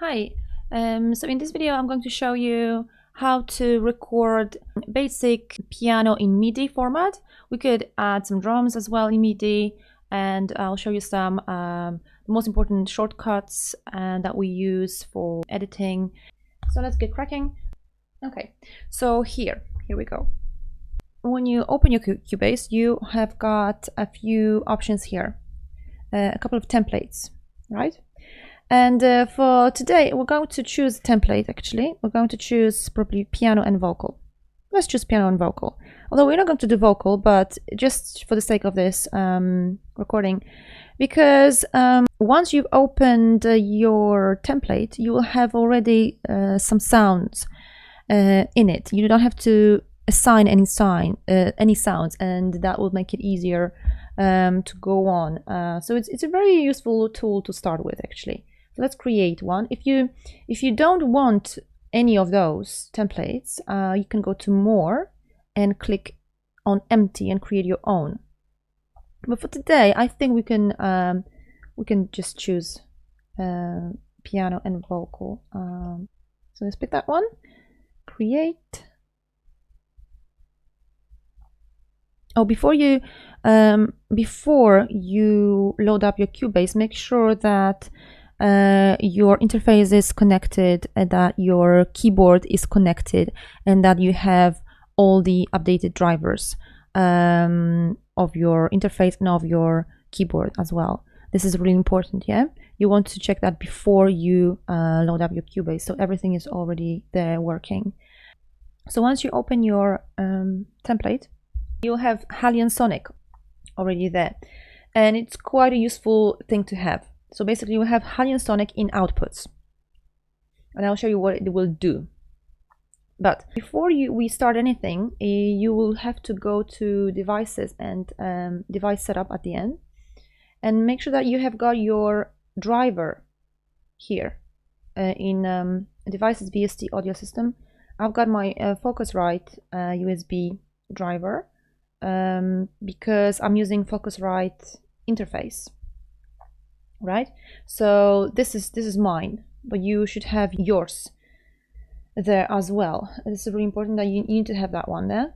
Hi, so in this video I'm going to show you how to record basic piano in MIDI format. We could add some drums as well in MIDI, and I'll show you some the most important shortcuts that we use for editing. So let's get cracking. Okay, so here we go. When you open your Cubase, you have got a few options here, a couple of templates, right? And for today, we're going to choose a template, actually. We're going to choose probably piano and vocal. Let's choose piano and vocal. Although we're not going to do vocal, but just for the sake of this recording, because once you've opened your template, you will have already some sounds in it. You don't have to assign any sounds, and that will make it easier to go on. So it's a very useful tool to start with, actually. So let's create one. If you don't want any of those templates, you can go to More and click on Empty and create your own. But for today, I think we can just choose piano and vocal. So let's pick that one. Create. Oh, before you load up your Cubase, make sure that your interface is connected, and that your keyboard is connected, and that you have all the updated drivers of your interface and of your keyboard as well. This is really important, yeah? You want to check that before you load up your Cubase, so everything is already there working. So once you open your template, you'll have Halion Sonic already there, and it's quite a useful thing to have. So basically you have Halion Sonic in outputs, and I'll show you what it will do. But before we start anything, you will have to go to devices and device setup at the end, and make sure that you have got your driver here in devices VST audio system. I've got my Focusrite USB driver because I'm using Focusrite interface. Right, so this is mine, but you should have yours there as well. This is really important that you need to have that one there.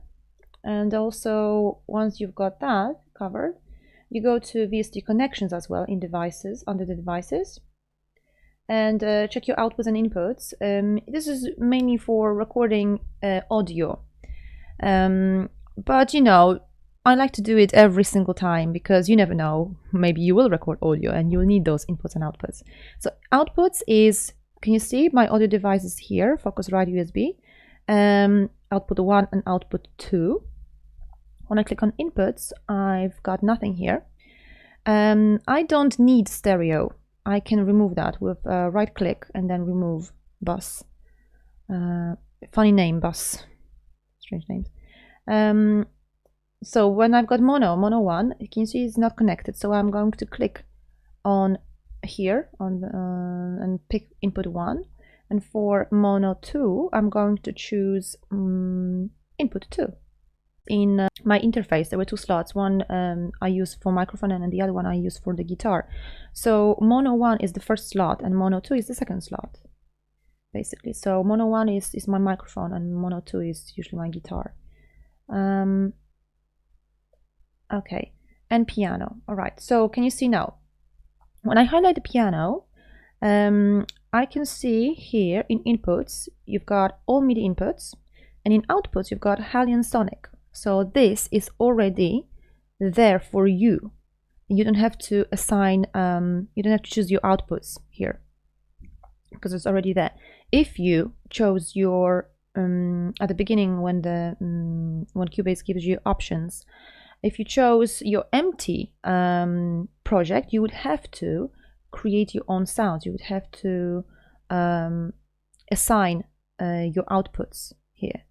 And also, once you've got that covered, you go to VST connections as well in devices, under the devices, and check your outputs and inputs. This is mainly for recording audio, but you know, I like to do it every single time, because you never know, maybe you will record audio and you'll need those inputs and outputs. So outputs is, can you see my audio devices here, Focusrite USB, output 1 and output 2. When I click on inputs, I've got nothing here. I don't need stereo. I can remove that with right click and then remove bus. Funny name, bus. Strange names. So when I've got mono 1, you can see it's not connected. So I'm going to click on here and pick input 1. And for mono 2, I'm going to choose input 2. In my interface, there were 2 slots. One I use for microphone, and the other one I use for the guitar. So mono 1 is the first slot, and mono 2 is the second slot, basically. So mono 1 is my microphone, and mono 2 is usually my guitar. Okay, and piano. All right, so can you see now? When I highlight the piano, I can see here in inputs, you've got all MIDI inputs, and in outputs, you've got Halion Sonic. So this is already there for you. You don't have to assign, you don't have to choose your outputs here, because it's already there. If you chose your, at the beginning when Cubase gives you options, if you chose your empty project, you would have to create your own sounds. You would have to assign your outputs here.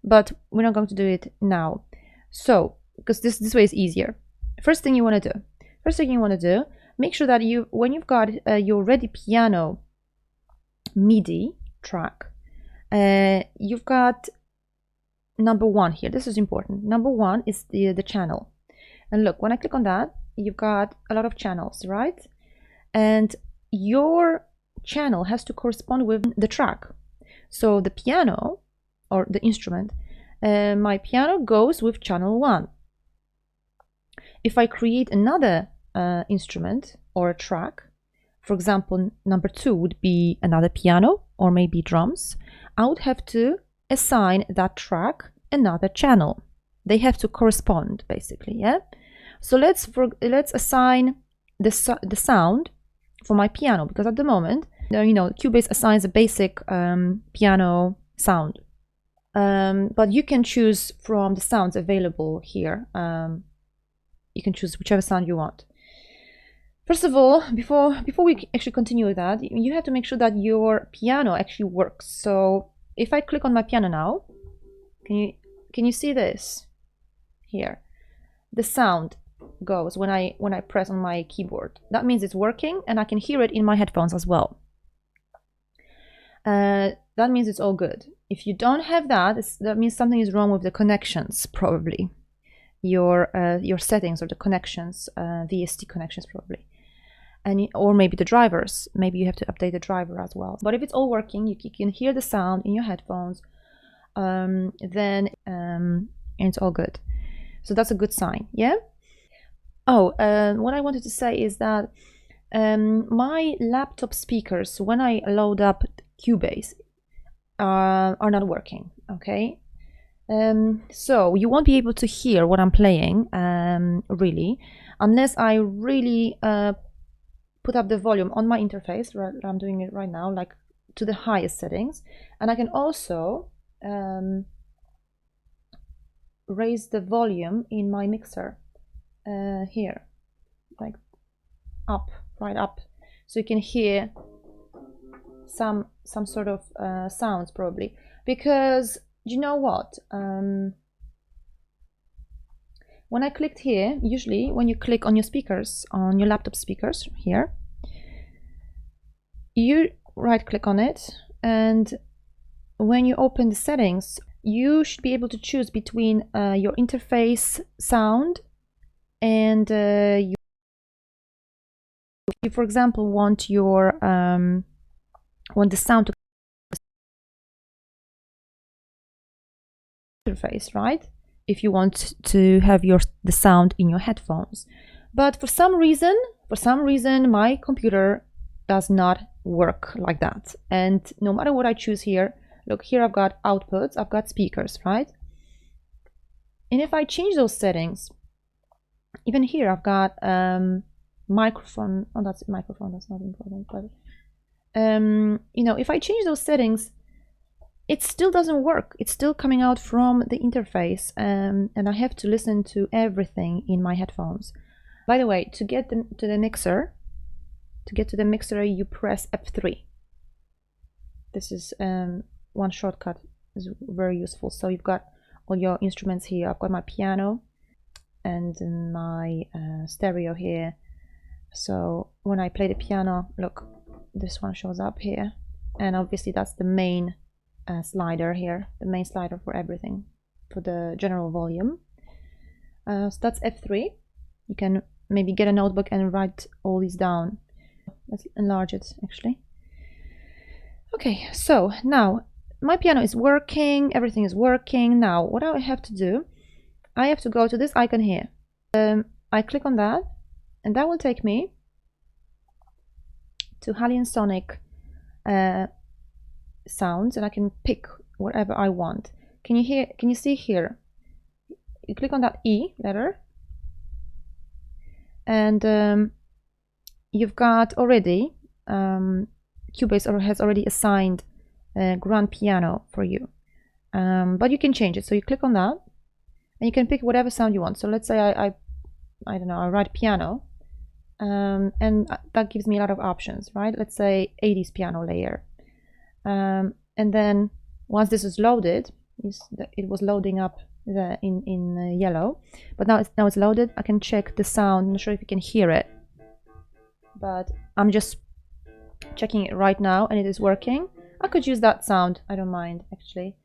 But we're not going to do it now. So, because this way is easier. First thing you want to do, make sure that when you've got your ready piano MIDI track, you've got number 1 here. This is important. Number 1 is the channel, and look, when I click on that, you've got a lot of channels, right? And your channel has to correspond with the track. So the piano, or the instrument, my piano goes with channel 1. If I create another instrument or a track, for example, number 2 would be another piano or maybe drums, I would have to assign that track another channel. They have to correspond, basically, yeah? So let's assign the sound for my piano, because at the moment, you know, Cubase assigns a basic piano sound. But you can choose from the sounds available here. You can choose whichever sound you want. First of all, before we actually continue with that, you have to make sure that your piano actually works. So if I click on my piano now, can you see this here? The sound goes when I press on my keyboard. That means it's working, and I can hear it in my headphones as well. That means it's all good. If you don't have that, that means something is wrong with the connections, probably. Your settings or the connections, VST connections probably. Or maybe the drivers. Maybe you have to update the driver as well. But if it's all working, you can hear the sound in your headphones, then it's all good. So that's a good sign, yeah? Oh, what I wanted to say is that my laptop speakers, when I load up Cubase, are not working, okay? So you won't be able to hear what I'm playing, really, unless I really put up the volume on my interface. I'm doing it right now, like to the highest settings, and I can also raise the volume in my mixer here, like up, right up, so you can hear some sort of sounds probably. Because you know what? When I clicked here, usually when you click on your speakers, on your laptop speakers here, you right click on it, and when you open the settings, you should be able to choose between your interface sound and you, for example, want your want the sound to interface, right? If you want to have the sound in your headphones. But for some reason my computer does not work like that. And no matter what I choose here, look here, I've got outputs, I've got speakers, right? And if I change those settings, even here I've got microphone. Oh, that's microphone, that's not important, but you know, if I change those settings, it still doesn't work. It's still coming out from the interface, and I have to listen to everything in my headphones. By the way, to get to the mixer, you press F3. This is one shortcut, is very useful. So you've got all your instruments here. I've got my piano and my stereo here. So when I play the piano, look, this one shows up here, and obviously that's the main slider here, the main slider for everything, for the general volume. So that's F3. You can maybe get a notebook and write all these down. Let's enlarge it actually. Okay, so now my piano is working, everything is working. Now what I have to do, I have to go to this icon here. I click on that, and that will take me to Halion Sonic sounds, and I can pick whatever I want. Can you see here? You click on that E letter, and you've got already Cubase has already assigned grand piano for you, but you can change it. So you click on that, and you can pick whatever sound you want. So let's say I don't know, I write piano, and that gives me a lot of options, right? Let's say 80s piano layer. And then once this is loaded, it was loading up in yellow, but now it's loaded. I can check the sound. I'm not sure if you can hear it, but I'm just checking it right now, and it is working. I could use that sound. I don't mind actually.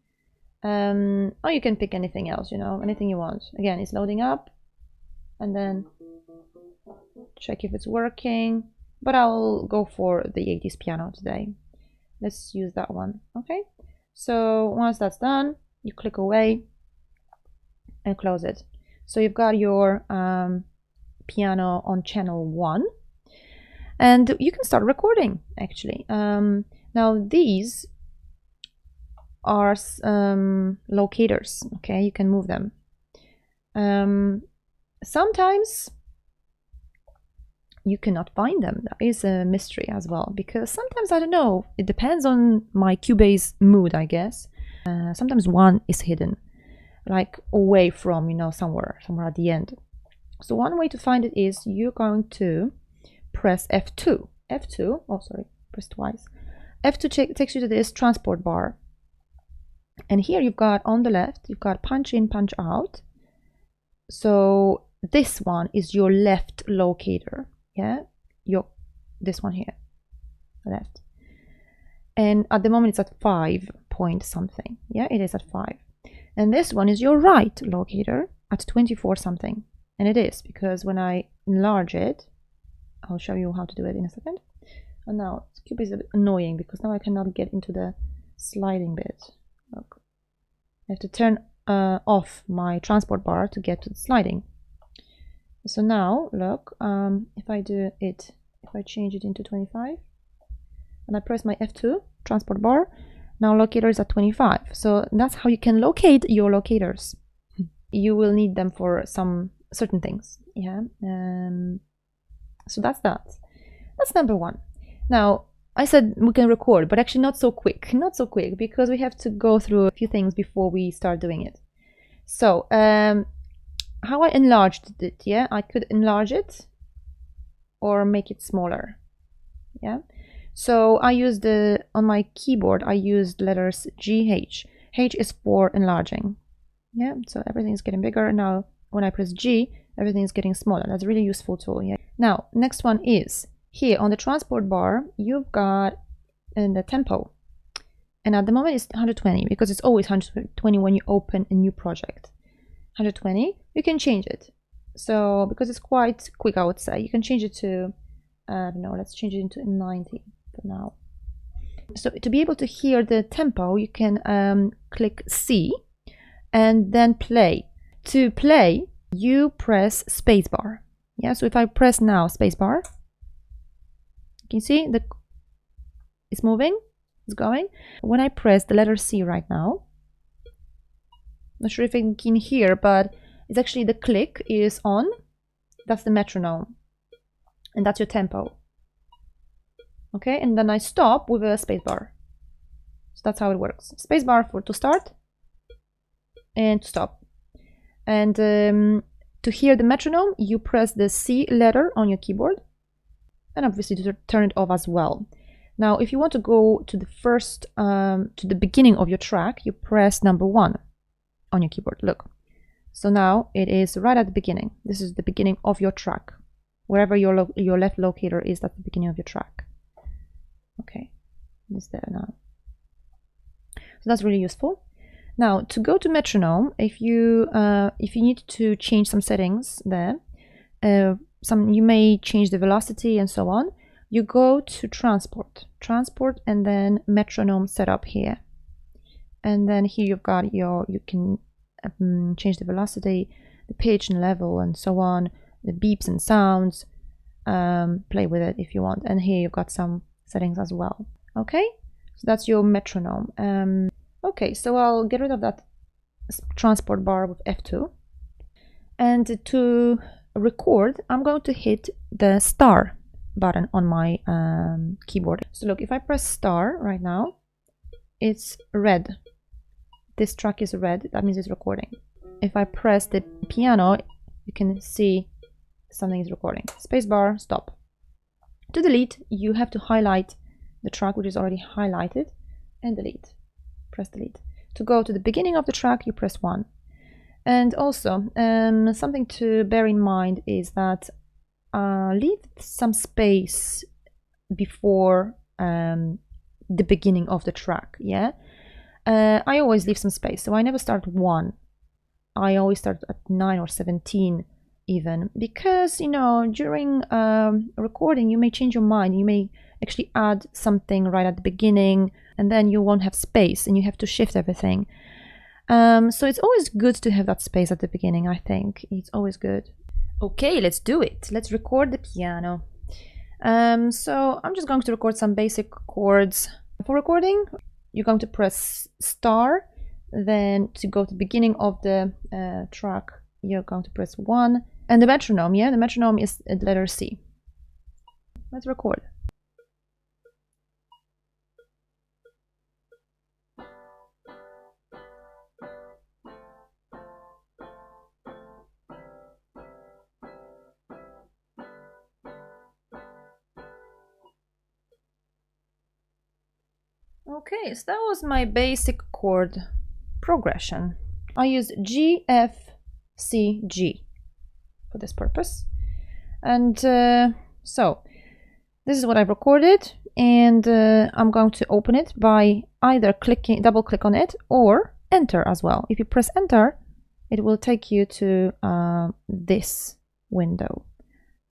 Or you can pick anything else, you know, anything you want. Again, it's loading up, and then check if it's working. but I'll go for the 80s piano today. Let's use that one. Okay, so once that's done, you click away and close it. So you've got your piano on channel 1, and you can start recording actually. Now these are locators. Okay, you can move them. Sometimes you cannot find them. That is a mystery as well, because sometimes, I don't know, it depends on my Cubase mood, I guess. Sometimes one is hidden, like away from, you know, somewhere at the end. So one way to find it is you're going to press F2. F2, oh sorry, press twice. F2 takes you to this transport bar. And here you've got, on the left, you've got punch in, punch out. So this one is your left locator. Yeah, this one here, left. And at the moment it's at 5 point something. Yeah, it is at 5. And this one is your right locator at 24 something. And it is, because when I enlarge it, I'll show you how to do it in a second. And now Cubase is a bit annoying because now I cannot get into the sliding bit. Look, I have to turn off my transport bar to get to the sliding. So now look, if I do it, if I change it into 25 and I press my F2 transport bar, now locator is at 25. So that's how you can locate your locators. You will need them for some certain things. Yeah. So that's number 1. Now I said we can record, but actually not so quick, because we have to go through a few things before we start doing it. So how I enlarged it, yeah, I could enlarge it or make it smaller. Yeah, so I used on my keyboard I used letters GH. H is for enlarging. Yeah, so everything is getting bigger. Now when I press G, everything is getting smaller. That's a really useful tool. Yeah. Now next one is here on the transport bar, you've got in the tempo, and at the moment it's 120 because it's always 120 when you open a new project. 120, you can change it. So because it's quite quick, I would say you can change it to, I don't know, let's change it into 90 for now. So to be able to hear the tempo, you can click C and then play. To play, you press spacebar. Yeah, so if I press now spacebar, you can see it's moving, it's going. When I press the letter C right now, not sure if you can hear, but it's actually the click is on. That's the metronome, and that's your tempo. Okay, and then I stop with a spacebar. So that's how it works. Spacebar for to start and to stop. And to hear the metronome, you press the C letter on your keyboard, and obviously to turn it off as well. Now, if you want to go to the first, to the beginning of your track, you press number 1 on your keyboard. Look, so now it is right at the beginning. This is the beginning of your track. Wherever your left locator is, that's the beginning of your track. Okay, it's there now. So that's really useful. Now to go to metronome, if you need to change some settings there, you may change the velocity and so on. You go to transport, and then metronome setup here. And then here you've got you can change the velocity, the pitch and level and so on, the beeps and sounds, play with it if you want. And here you've got some settings as well. Okay, so that's your metronome. Okay, so I'll get rid of that transport bar with F2. And to record, I'm going to hit the star button on my keyboard. So look, if I press star right now, it's red. This track is red, that means it's recording. If I press the piano, you can see something is recording. Spacebar, stop. To delete, you have to highlight the track which is already highlighted and delete. Press delete. To go to the beginning of the track, you press 1. And also, something to bear in mind is that leave some space before the beginning of the track. Yeah, I always leave some space, so I never start 1. I always start at 9 or 17 even, because during recording you may change your mind. You may actually add something right at the beginning, and then you won't have space and you have to shift everything. So it's always good to have that space at the beginning. I think it's always good. Okay, let's do it. Let's record the piano. So I'm just going to record some basic chords. For recording, you're going to press star, then to go to the beginning of the track, you're going to press 1, and the metronome, the metronome is the letter C. Let's record. Okay, so that was my basic chord progression. I used G, F, C, G for this purpose. And so this is what I've recorded, and I'm going to open it by either double click on it or enter as well. If you press enter, it will take you to this window,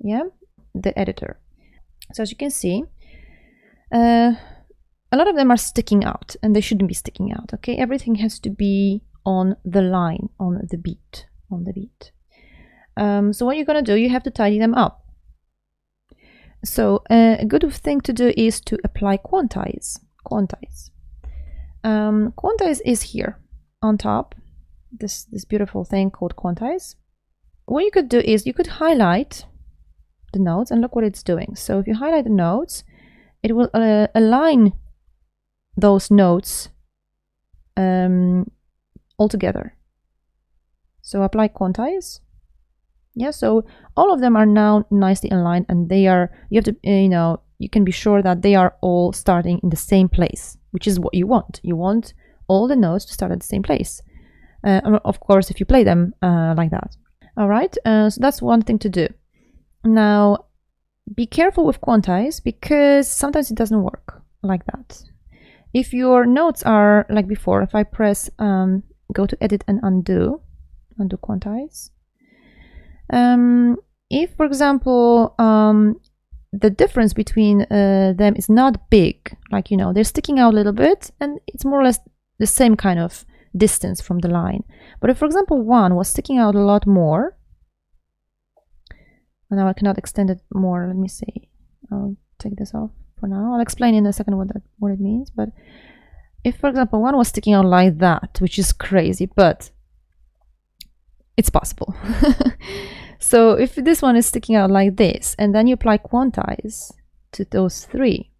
the editor. So as you can see, a lot of them are sticking out, and they shouldn't be sticking out. Okay, everything has to be on the line, on the beat. So what you're gonna do, you have to tidy them up. So a good thing to do is to apply quantize. Quantize is here on top, this beautiful thing called quantize. What you could do is you could highlight the notes, and look what it's doing. So if you highlight the notes, it will align those notes all together. So apply quantize. So all of them are now nicely aligned, and they are, you have to, you can be sure that they are all starting in the same place, which is what you want. You want all the notes to start at the same place. Of course, if you play them like that. All right, so that's one thing to do. Now, be careful with quantize, because sometimes it doesn't work like that. If your notes are like before, if I press go to edit and undo quantize. If, for example, the difference between them is not big, like, they're sticking out a little bit, and it's more or less the same kind of distance from the line. But if, for example, one was sticking out a lot more, and now I cannot extend it more, let me see. I'll take this off for now. I'll explain in a second what it means. But if, for example, one was sticking out like that, which is crazy, but it's possible. So if this one is sticking out like this, and then you apply quantize to those three,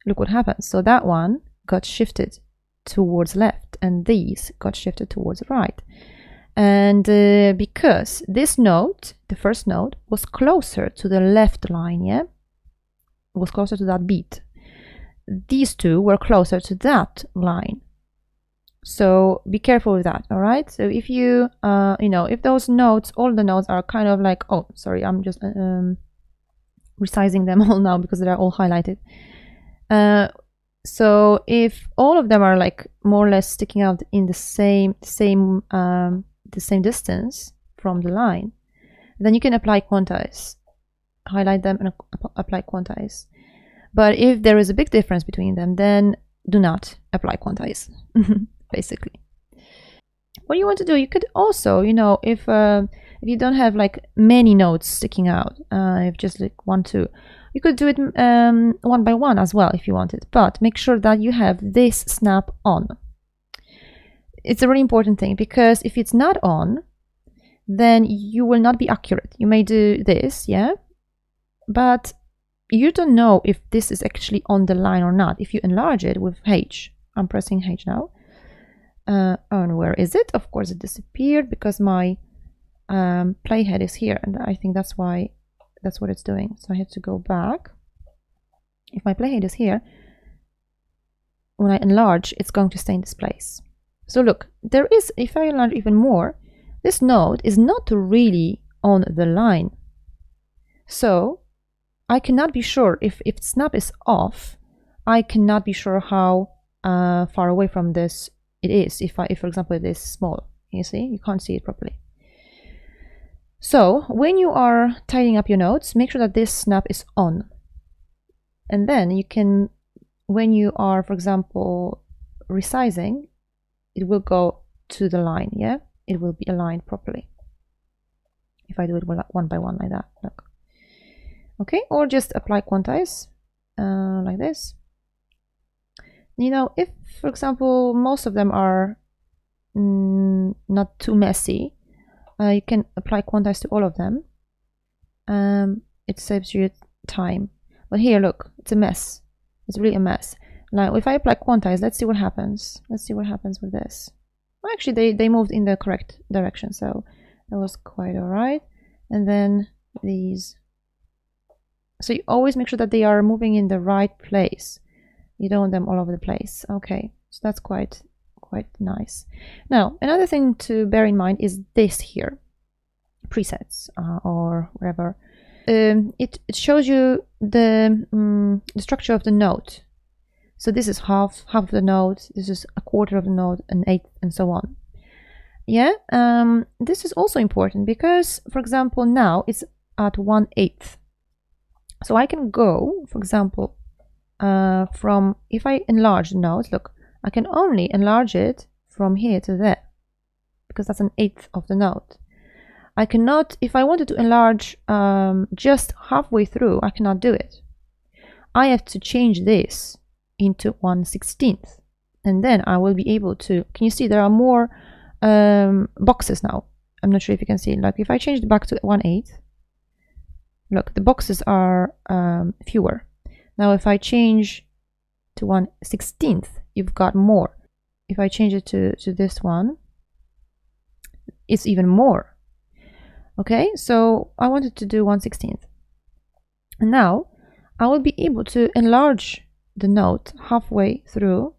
look what happens. So that one got shifted towards left, and these got shifted towards right. And because this note, the first note, was closer to the left line, was closer to that beat, these two were closer to that line. So be careful with that. All right, so if you if those notes, all the notes are kind of like, oh sorry, I'm just resizing them all now because they're all highlighted. So if all of them are like more or less sticking out in the same distance from the line, then you can apply quantize, highlight them and apply quantize. But if there is a big difference between them, then do not apply quantize. Basically, what you want to do, you could also, if you don't have like many notes sticking out, if just like 1, 2, you could do it one by one as well if you wanted, but make sure that you have this snap on. It's a really important thing, because if it's not on, then you will not be accurate. You may do this, but you don't know if this is actually on the line or not. If you enlarge it with H, I'm pressing H now, and where is it? Of course it disappeared because my playhead is here, and I think that's why, that's what it's doing. So I have to go back. If my playhead is here, when I enlarge, it's going to stay in this place. So look, there is, if I enlarge even more, this note is not really on the line. So I cannot be sure if snap is off. I cannot be sure how far away from this it is. If for example it is small, you see, you can't see it properly. So when you are tidying up your notes, make sure that this snap is on. And then you can, when you are, for example, resizing, it will go to the line, yeah? It will be aligned properly. If I do it one by one like that, look. Okay, or just apply quantize like this. You know, if, for example, most of them are not too messy, you can apply quantize to all of them. It saves you time. But here, look, it's a mess. It's really a mess. Now, if I apply quantize, let's see what happens. Let's see what happens with this. Well, actually, they moved in the correct direction, so that was quite all right. And then these. So you always make sure that they are moving in the right place. You don't want them all over the place. Okay, so that's quite nice. Now, another thing to bear in mind is this here, presets or whatever. It shows you the structure of the note. So this is half of the note, this is a quarter of the note, an eighth, and so on. Yeah, this is also important because, for example, now it's at 1/8. So I can go, for example, from, if I enlarge the note, look, I can only enlarge it from here to there because that's an eighth of the note. I cannot, if I wanted to enlarge just halfway through, I cannot do it. I have to change this into 1/16, and then I will be able to, can you see there are more boxes now? I'm not sure if you can see, like if I change it back to 1/8, look, the boxes are fewer. Now if I change to 1/16, you've got more. If I change it to this one, it's even more. Okay, so I wanted to do 1/16. And now I will be able to enlarge the note halfway through.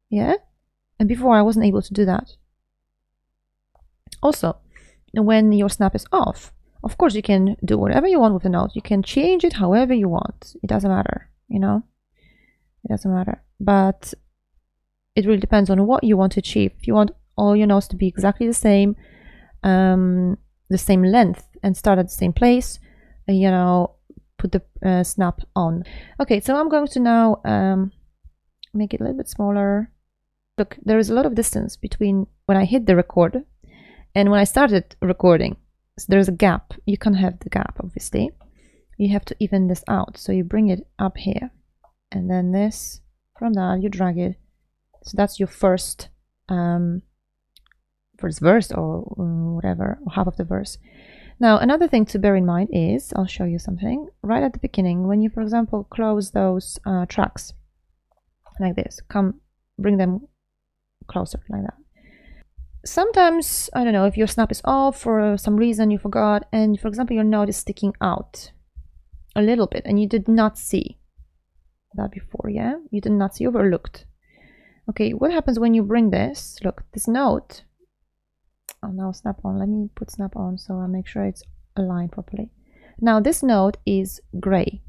Yeah, and before I wasn't able to do that. Also, when your snap is off, of course you can do whatever you want with the note. You can change it however you want. It doesn't matter, you know, it doesn't matter. But it really depends on what you want to achieve. If you want all your notes to be exactly the same length and start at the same place, you know, put the snap on. Okay, so I'm going to now make it a little bit smaller. Look, there is a lot of distance between when I hit the record and when I started recording. So there's a gap. You can't have the gap, obviously. You have to even this out. So you bring it up here, and then this, from that you drag it. So that's your first verse or whatever, or half of the verse. Now, another thing to bear in mind is, I'll show you something right at the beginning. When you, for example, close those tracks like this, bring them closer like that. Sometimes, I don't know, if your snap is off for some reason, you forgot, and for example, your note is sticking out a little bit and you did not see that before, yeah? You did not see, overlooked. Okay, what happens when you bring this? Look, this note, oh, now snap on. Let me put snap on so I make sure it's aligned properly. Now this note is gray.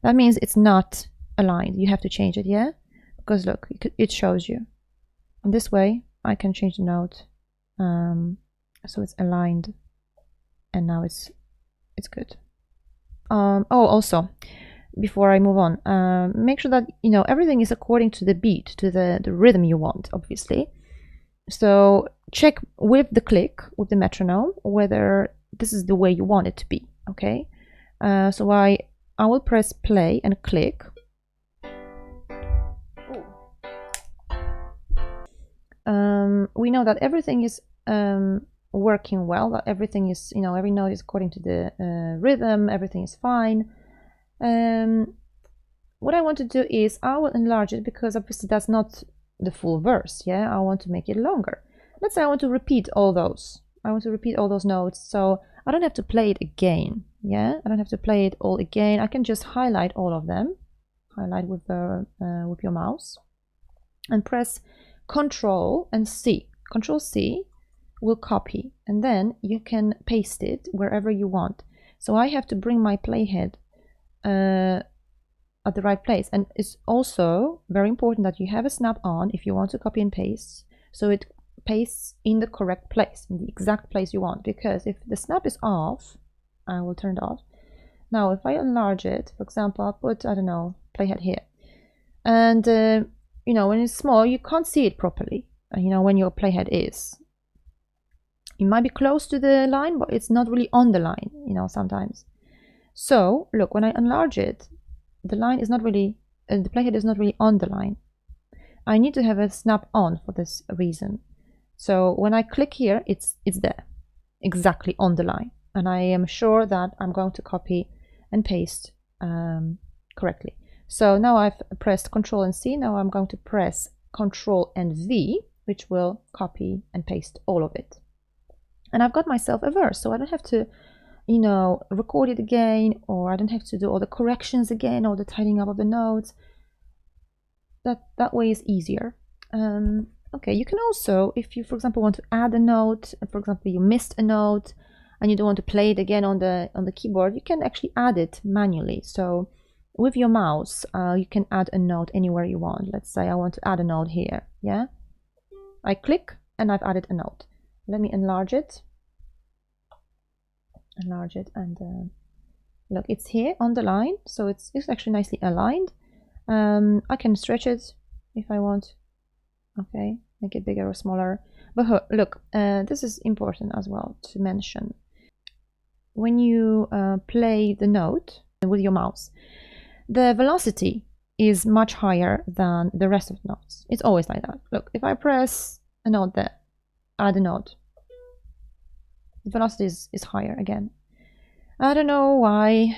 That means it's not aligned. You have to change it, yeah? Because look, it shows you. And this way, I can change the note so it's aligned, and now it's good. Oh, also, before I move on, make sure that you know everything is according to the beat, to the rhythm you want, obviously. So check with the click, with the metronome, whether this is the way you want it to be. Okay, so I will press play and click. We know that everything is working well, that everything is, you know, every note is according to the rhythm, everything is fine. What I want to do is I will enlarge it because obviously that's not the full verse, yeah? I want to make it longer. Let's say I want to repeat all those. I want to repeat all those notes, so I don't have to play it again, yeah? I don't have to play it all again. I can just highlight all of them, highlight with your mouse, and press Control and C. Control C will copy, and then you can paste it wherever you want. So I have to bring my playhead at the right place, and it's also very important that you have a snap on if you want to copy and paste, so it paste in the correct place, in the exact place you want. Because if the snap is off, I will turn it off. Now, if I enlarge it, for example, I'll put, I don't know, playhead here. And, you know, when it's small, you can't see it properly, you know, when your playhead is. It might be close to the line, but it's not really on the line, you know, sometimes. So, look, when I enlarge it, the line is not really, the playhead is not really on the line. I need to have a snap on for this reason. So when I click here, it's there, exactly on the line. And I am sure that I'm going to copy and paste correctly. So now I've pressed Control and C. Now I'm going to press Control and V, which will copy and paste all of it. And I've got myself a verse, so I don't have to, you know, record it again, or I don't have to do all the corrections again, or the tidying up of the notes. That way is easier. Okay, you can also, if you, for example, want to add a note, for example, you missed a note and you don't want to play it again on the keyboard, you can actually add it manually. So with your mouse, you can add a note anywhere you want. Let's say I want to add a note here. Yeah, I click and I've added a note. Let me enlarge it. Enlarge it, and look, it's here on the line, so it's actually nicely aligned. I can stretch it if I want. Okay, make it bigger or smaller. But look, this is important as well to mention. When you play the note with your mouse, the velocity is much higher than the rest of the notes. It's always like that. Look, if I press a note there, add a note, the velocity is higher again. I don't know why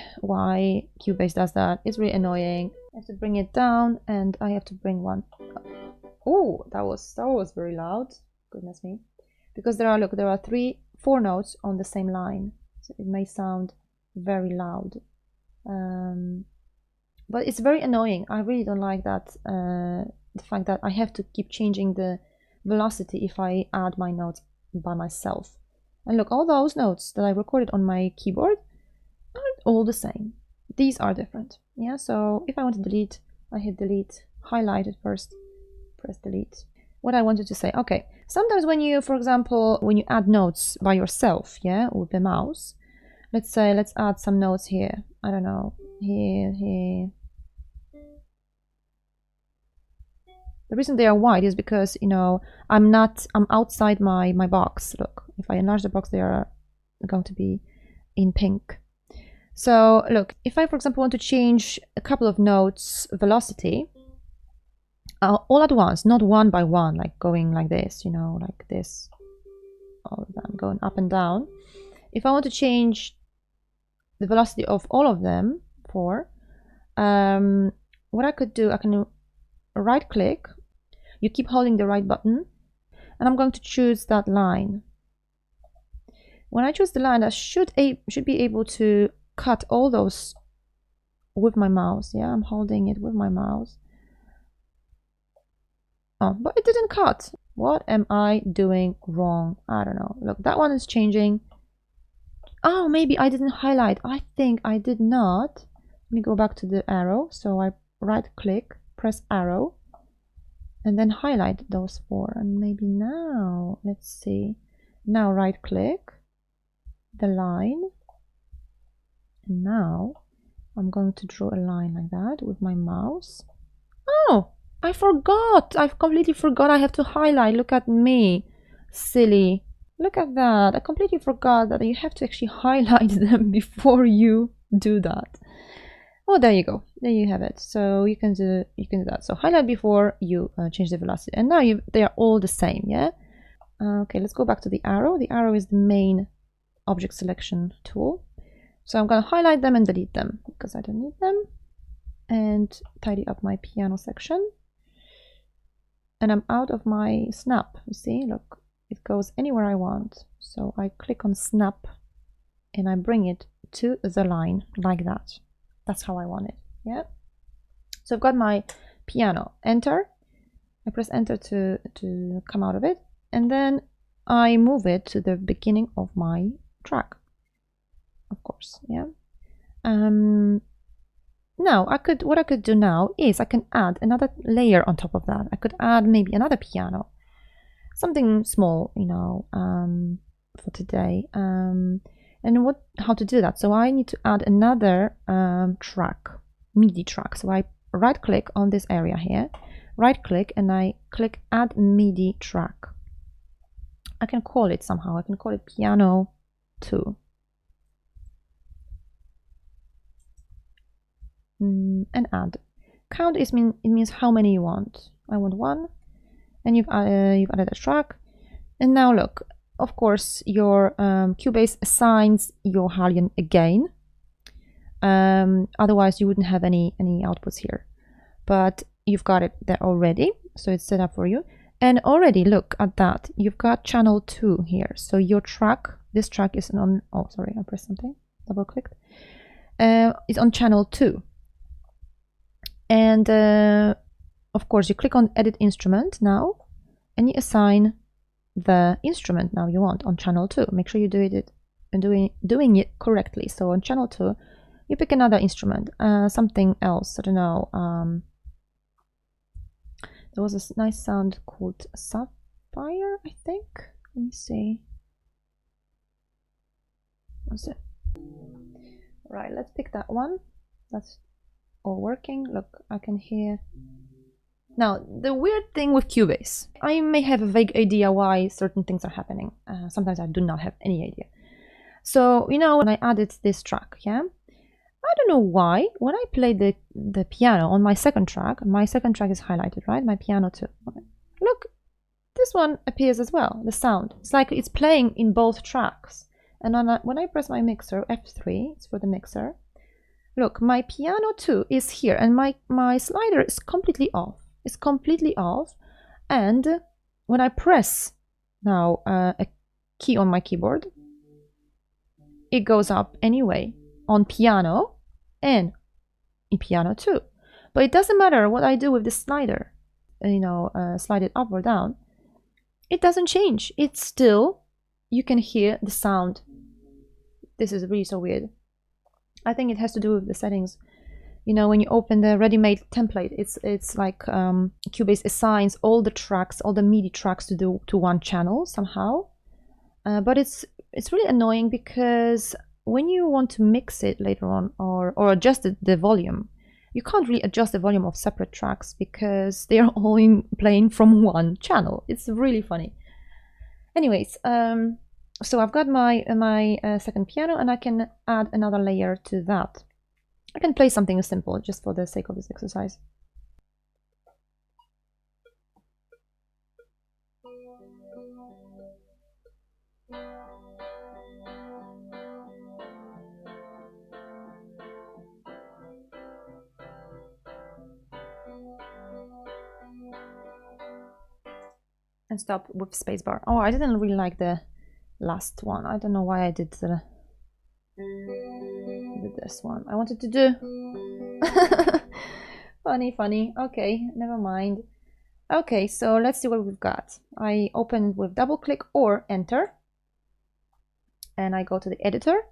CUBASE does that. It's really annoying. I have to bring it down, and I have to bring one up. Oh, that was very loud. Goodness me. Because there are 4 notes on the same line, so it may sound very loud. But it's very annoying. I really don't like that. The fact that I have to keep changing the velocity if I add my notes by myself. And look, all those notes that I recorded on my keyboard aren't all the same. These are different. Yeah, so if I want to delete, I hit delete, highlight it first, press delete. What I wanted to say, okay, sometimes when you, for example, when you add notes by yourself, yeah, with the mouse, let's say, let's add some notes here. I don't know, here. The reason they are white is because, you know, I'm outside my box. Look, if I enlarge the box, they are going to be in pink. So look, if I, for example, want to change a couple of notes velocity all at once, not one by one, like going like this, you know, like this, all of them going up and down. If I want to change the velocity of all of them what I could do, I can right click, you keep holding the right button, and I'm going to choose that line. When I choose the line, I should be able to cut all those with my mouse. Yeah, I'm holding it with my mouse. Oh, but it didn't cut. What am I doing wrong? I don't know. Look, that one is changing. Oh, maybe I didn't highlight. I think I did not. Let me go back to the arrow. So I right click, press arrow, and then highlight those 4. And maybe now, let's see. Now right click the line. And now I'm going to draw a line like that with my mouse. Oh, I forgot. I've completely forgot I have to highlight. Look at me. Silly. Look at that. I completely forgot that you have to actually highlight them before you do that. Oh, there you go. There you have it. So you can do that. So highlight before you change the velocity. And now they are all the same, yeah? Okay, let's go back to the arrow. The arrow is the main object selection tool. So I'm going to highlight them and delete them because I don't need them. And tidy up my piano section. And I'm out of my snap. You see, look, it goes anywhere I want. So I click on snap and I bring it to the line like that. That's how I want it. Yeah. So I've got my piano. Enter. I press enter to come out of it. And then I move it to the beginning of my track. Of course, yeah. Now what I could do now is I can add another layer on top of that. I could add maybe another piano. something small, you know, for today. And how to do that? So I need to add another track, MIDI track. So I right click on this area here, right click, and I click add MIDI track. I can call it somehow. I can call it piano 2. And add. Count it means how many you want. I want 1, and you've added a track. And now look, of course, your Cubase assigns your Harlequin again. Otherwise, you wouldn't have any outputs here. But you've got it there already, so it's set up for you. And already, look at that. You've got channel 2 here. So your track, this track is on. Oh, sorry, I pressed something. Double clicked. It's on channel 2. And of course, you click on Edit Instrument now, and you assign the instrument now you want on channel 2. Make sure you do it and doing it correctly. So on channel 2, you pick another instrument, something else. I don't know. There was a nice sound called Sapphire, I think. Let me see. What's it? Right, let's pick that one. That's all working. Look, I can hear. Now, the weird thing with Cubase, I may have a vague idea why certain things are happening. Sometimes I do not have any idea. So, you know, when I added this track, yeah, I don't know why, when I play the piano on my second track is highlighted, right? My piano 2. Look, this one appears as well, the sound. It's like it's playing in both tracks. And when I press my mixer, F3, it's for the mixer. Look, my piano 2 is here, and my slider is completely off. It's completely off. And when I press now a key on my keyboard, it goes up anyway on piano and in piano 2. But it doesn't matter what I do with the slider, you know, slide it up or down. It doesn't change. It's still, you can hear the sound. This is really so weird. I think it has to do with the settings. You know, when you open the ready-made template, it's like Cubase assigns all the tracks, all the MIDI tracks to one channel somehow. But it's really annoying because when you want to mix it later on or adjust the volume, you can't really adjust the volume of separate tracks because they are all playing from one channel. It's really funny. Anyways, so I've got my second piano, and I can add another layer to that. I can play something simple just for the sake of this exercise. And stop with spacebar. Oh, I didn't really like the last one. I don't know why I did this one. I wanted to do funny. Okay, never mind. Okay, so let's see what we've got. I open with double click or enter, and I go to the editor.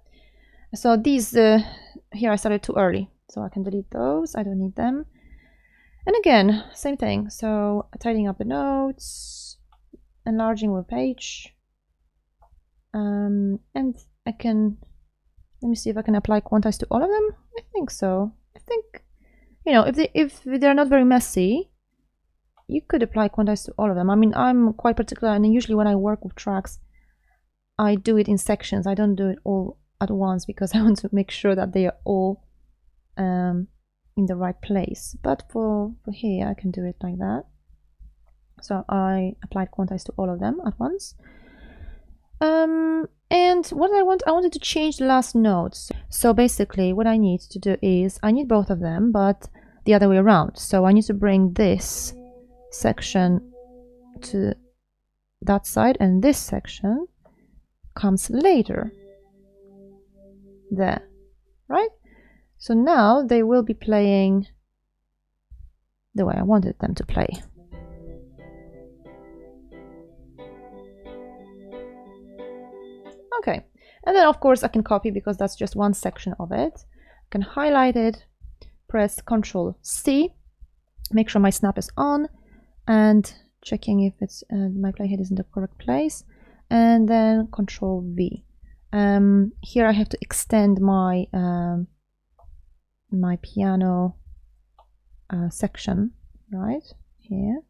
So these here I started too early, so I can delete those. I don't need them. And again, same thing. So tidying up the notes, enlarging with page, and I can, let me see if I can apply quantize to all of them. I think so. I think, you know, if they're not very messy, you could apply quantize to all of them. I mean, I'm quite particular, and usually when I work with tracks, I do it in sections. I don't do it all at once because I want to make sure that they are all in the right place. But for here, I can do it like that. So I applied quantize to all of them at once. And what I wanted to change the last notes. So basically what I need to do is, I need both of them, but the other way around. So I need to bring this section to that side, and this section comes later. There, right? So now they will be playing the way I wanted them to play. Okay, and then of course I can copy because that's just one section of it. I can highlight it, press Ctrl C, make sure my snap is on, and checking if it's my playhead is in the correct place, and then Control V. Here I have to extend my my piano section right here.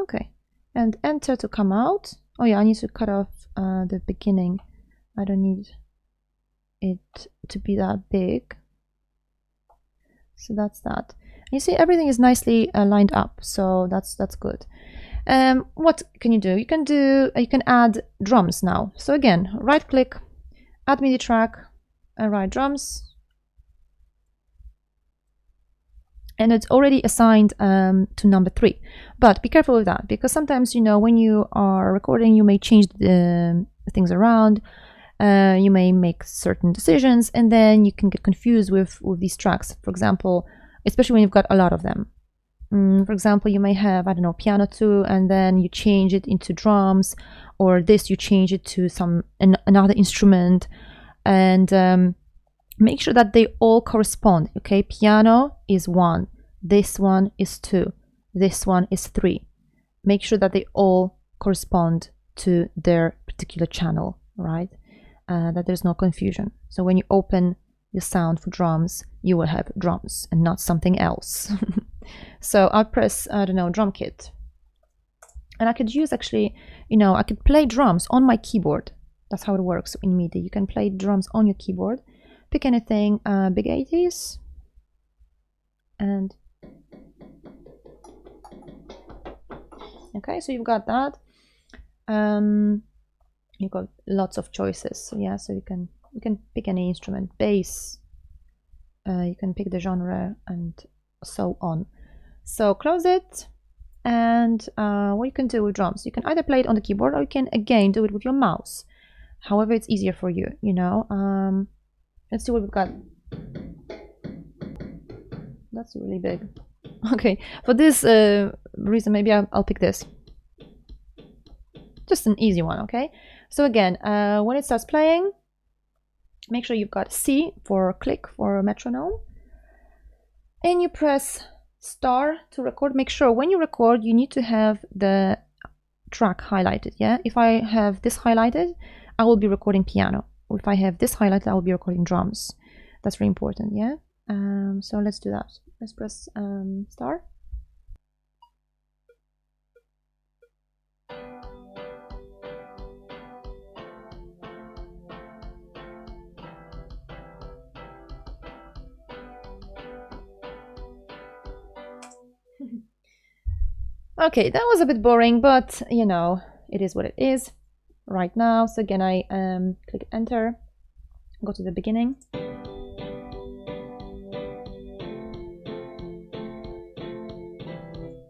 Okay, and enter to come out. Oh yeah, I need to cut off the beginning. I don't need it to be that big. So that's that. You see everything is nicely lined up, so that's good. What can you do? You can add drums now. So again, right click, add MIDI track, and write drums. And it's already assigned to number 3. But be careful with that, because sometimes, you know, when you are recording, you may change the things around. You may make certain decisions, and then you can get confused with these tracks. For example, especially when you've got a lot of them. For example, you may have, I don't know, piano 2, and then you change it into drums, or this you change it to another instrument, and make sure that they all correspond. Okay, piano is 1, this one is 2, this one is 3. Make sure that they all correspond to their particular channel, right? That there's no confusion. So when you open the sound for drums, you will have drums and not something else. So I'll press, I don't know, drum kit. And I could use actually, you know, I could play drums on my keyboard. That's how it works in MIDI. You can play drums on your keyboard. Pick anything, big 80s. And okay, so you've got that. You've got lots of choices. So yeah, so you can pick any instrument, bass. You can pick the genre and so on. So close it, and what you can do with drums, you can either play it on the keyboard, or you can again do it with your mouse. However, it's easier for you. You know. Let's see what we've got. That's really big. Okay, for this reason, maybe I'll pick this. Just an easy one, okay? So again, when it starts playing, make sure you've got C for click for metronome. And you press star to record. Make sure when you record, you need to have the track highlighted, yeah? If I have this highlighted, I will be recording piano. If I have this highlighted, I will be recording drums. That's very important, yeah? So let's do that. Let's press star. Okay, that was a bit boring, but you know, it is what it is right now. So again, I click enter, go to the beginning.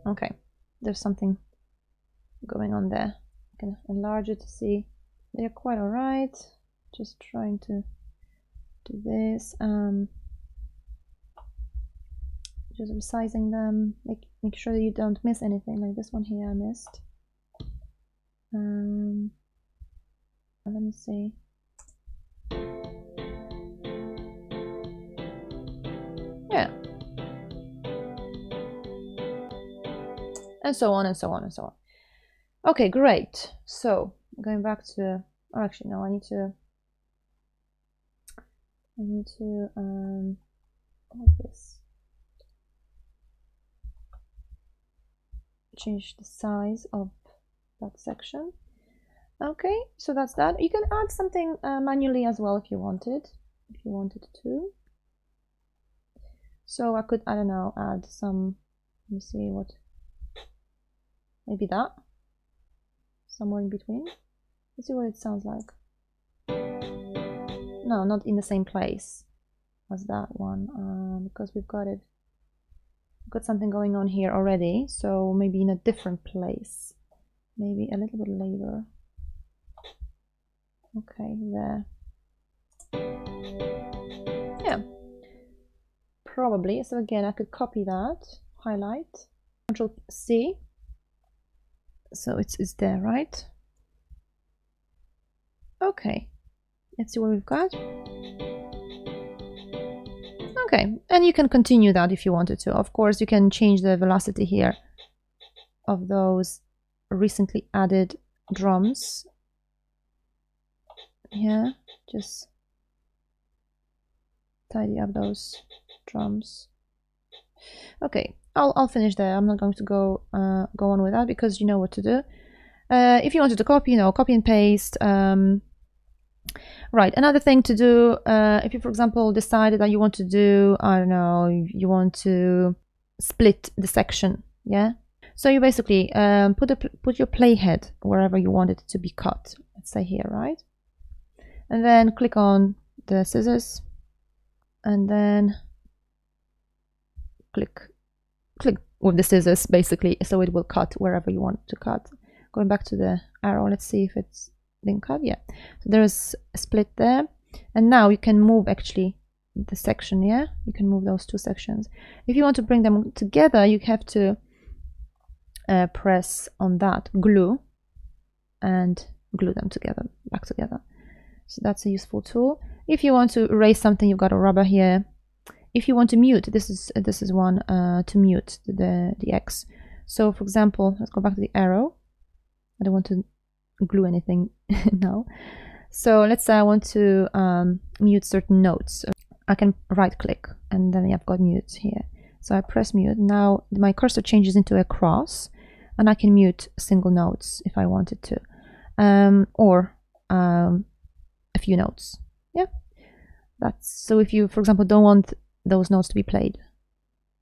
Okay, there's something going on there. I can enlarge it to see they're quite all right. Just trying to do this. Just resizing them. Make sure that you don't miss anything. Like this one here, I missed. Let me see. Yeah. And so on and so on and so on. Okay, great. So going back to, or actually no, I need to what's this? Change the size of that section. Okay, so that's that. You can add something manually as well if you wanted to. So I could, I don't know, add some, let me see what, maybe that, somewhere in between. Let's see what it sounds like. No, not in the same place as that one, because we've got something going on here already, so maybe in a different place, maybe a little bit later. Okay, there. Yeah, probably. So again, I could copy that, highlight, Control C. So it's there, right? Okay, let's see what we've got. Okay, and you can continue that if you wanted to. Of course, you can change the velocity here of those recently added drums. Yeah, just tidy up those drums. Okay, I'll finish there. I'm not going to go on with that because you know what to do. If you wanted to copy, copy and paste. Right, another thing to do, if you, for example, decided that you want to do, I don't know, you want to split the section, yeah? So you basically put your playhead wherever you want it to be cut. Let's say here, right? And then click on the scissors, and then click with the scissors, basically, so it will cut wherever you want to cut. Going back to the arrow, let's see if it's been cut. Yeah, so there's a split there, and now you can move actually the section. Yeah, you can move those two sections. If you want to bring them together, you have to press on that glue and glue them together, back together. So that's a useful tool. If you want to erase something, you've got a rubber here. If you want to mute, this is one to mute the X. So for example, let's go back to the arrow. I don't want to glue anything now. So let's say I want to mute certain notes. I can right click and then I've got mute here. So I press mute. Now my cursor changes into a cross and I can mute single notes if I wanted to, or a few notes. Yeah, that's so if you, for example, don't want those notes to be played,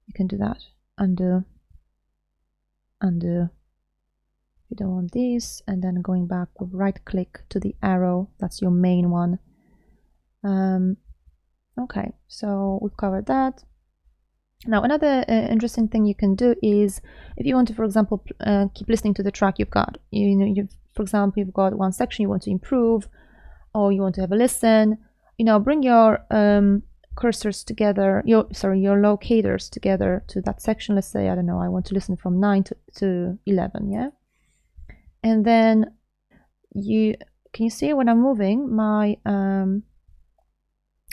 you can do that. Undo, undo. You don't want these, and then going back with right click to the arrow. That's your main one. Okay, so we've covered that. Now another interesting thing you can do is if you want to, for example, keep listening to the track you've got. For example, you've got one section you want to improve, or you want to have a listen. Bring your cursors together, your locators together to that section. Let's say, I don't know, I want to listen from 9 to 11, yeah? And then can you see when I'm moving my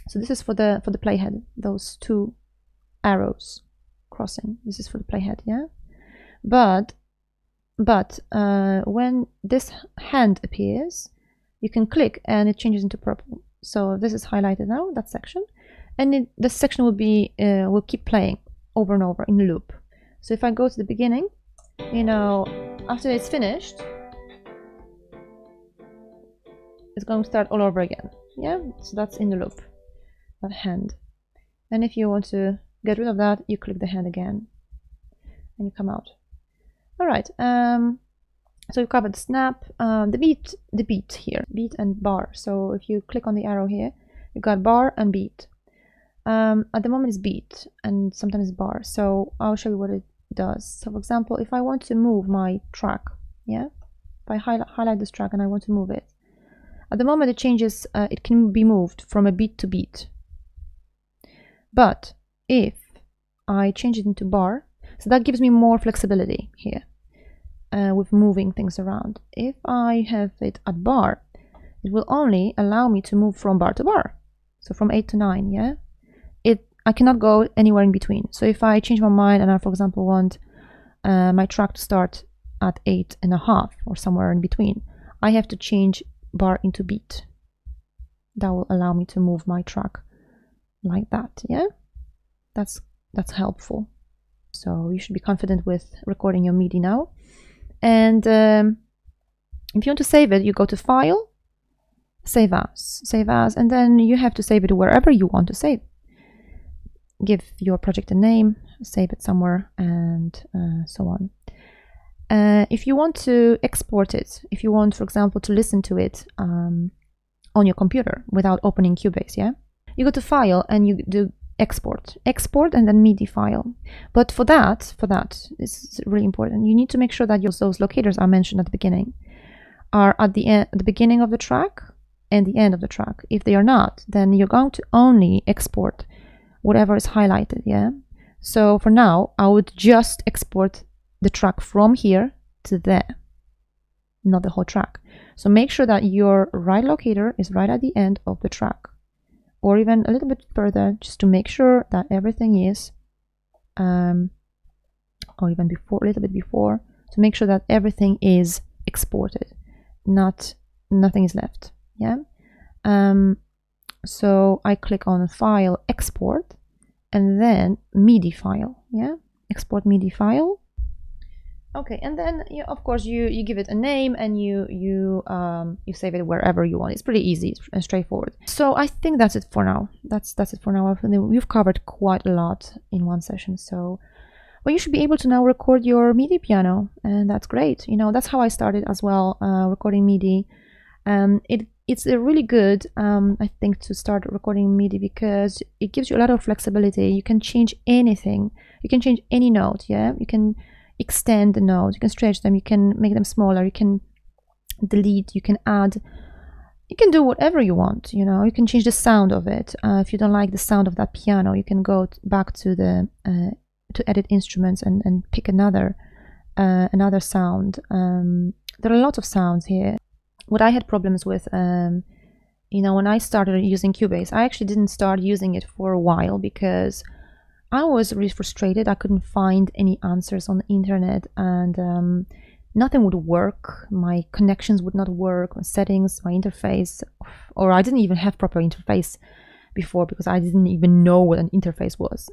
so this is for the playhead, those two arrows crossing. This is for the playhead, yeah? But when this hand appears, you can click and it changes into purple. So this is highlighted now, that section, and this section will keep playing over and over in loop. So if I go to the beginning, after it's finished, it's going to start all over again. Yeah, so that's in the loop, that hand. And if you want to get rid of that, you click the hand again and you come out. All right, so you covered the snap, the beat here, beat and bar. So if you click on the arrow here, you've got bar and beat. At the moment it's beat and sometimes bar. So I'll show you what it does. So for example, if I want to move my track, yeah, if I highlight this track and I want to move it, at the moment it changes, it can be moved from a beat to beat. But if I change it into bar, so that gives me more flexibility here with moving things around. If I have it at bar, it will only allow me to move from bar to bar. So from 8 to 9, yeah? I cannot go anywhere in between. So if I change my mind and I, for example, want my track to start at 8.5 or somewhere in between, I have to change bar into beat. That will allow me to move my track like that, yeah? That's helpful. So you should be confident with recording your MIDI now. And if you want to save it, you go to File, Save As, and then you have to save it wherever you want to save. Give your project a name, save it somewhere, and so on. If you want to export it, if you want, for example, to listen to it on your computer without opening Cubase, yeah, you go to File and you do export, and then MIDI file. But for that, this is really important. You need to make sure that those locators are mentioned at the beginning, are at the beginning of the track and the end of the track. If they are not, then you're going to only export whatever is highlighted, yeah? So for now, I would just export the track from here to there, not the whole track. So make sure that your right locator is right at the end of the track, or even a little bit further, just to make sure that everything is, or even before, a little bit before, to make sure that everything is exported, nothing is left. Yeah. So I click on File, Export, and then MIDI file. Yeah, export MIDI file. Okay, and then of course you give it a name and you save it wherever you want. It's pretty easy and straightforward. So I think that's it for now. That's it for now. We've covered quite a lot in one session. So, well, you should be able to now record your MIDI piano, and that's great. That's how I started as well, recording MIDI. It's really good, I think, to start recording MIDI because it gives you a lot of flexibility. You can change anything. You can change any note. Yeah, you can extend the notes, you can stretch them, you can make them smaller, you can delete, you can add, you can do whatever you want. You can change the sound of it. If you don't like the sound of that piano, you can go back to the to edit instruments and pick another sound. There are a lot of sounds here. What I had problems with, when I started using Cubase, I actually didn't start using it for a while because I was really frustrated. I couldn't find any answers on the internet, and nothing would work. My connections would not work, my settings, my interface, or I didn't even have proper interface before because I didn't even know what an interface was.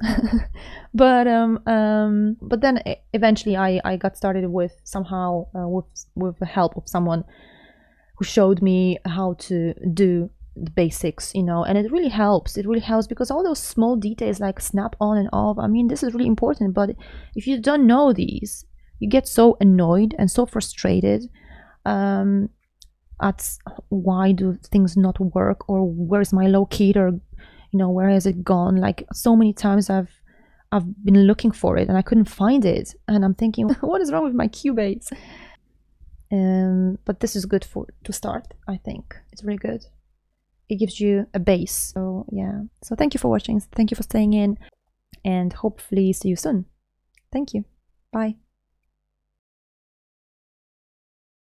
but then eventually I got started with somehow with the help of someone who showed me how to do the basics, and it really helps. It really helps because all those small details like snap on and off, I mean, this is really important. But if you don't know these, you get so annoyed and so frustrated at why do things not work, or where's my locator, where has it gone? Like, so many times I've been looking for it and I couldn't find it, and I'm thinking, what is wrong with my Cubase? But this is good to start. I think it's really good. It gives you a base. So yeah, so thank you for watching, thank you for staying in, and hopefully see you soon. Thank you. Bye.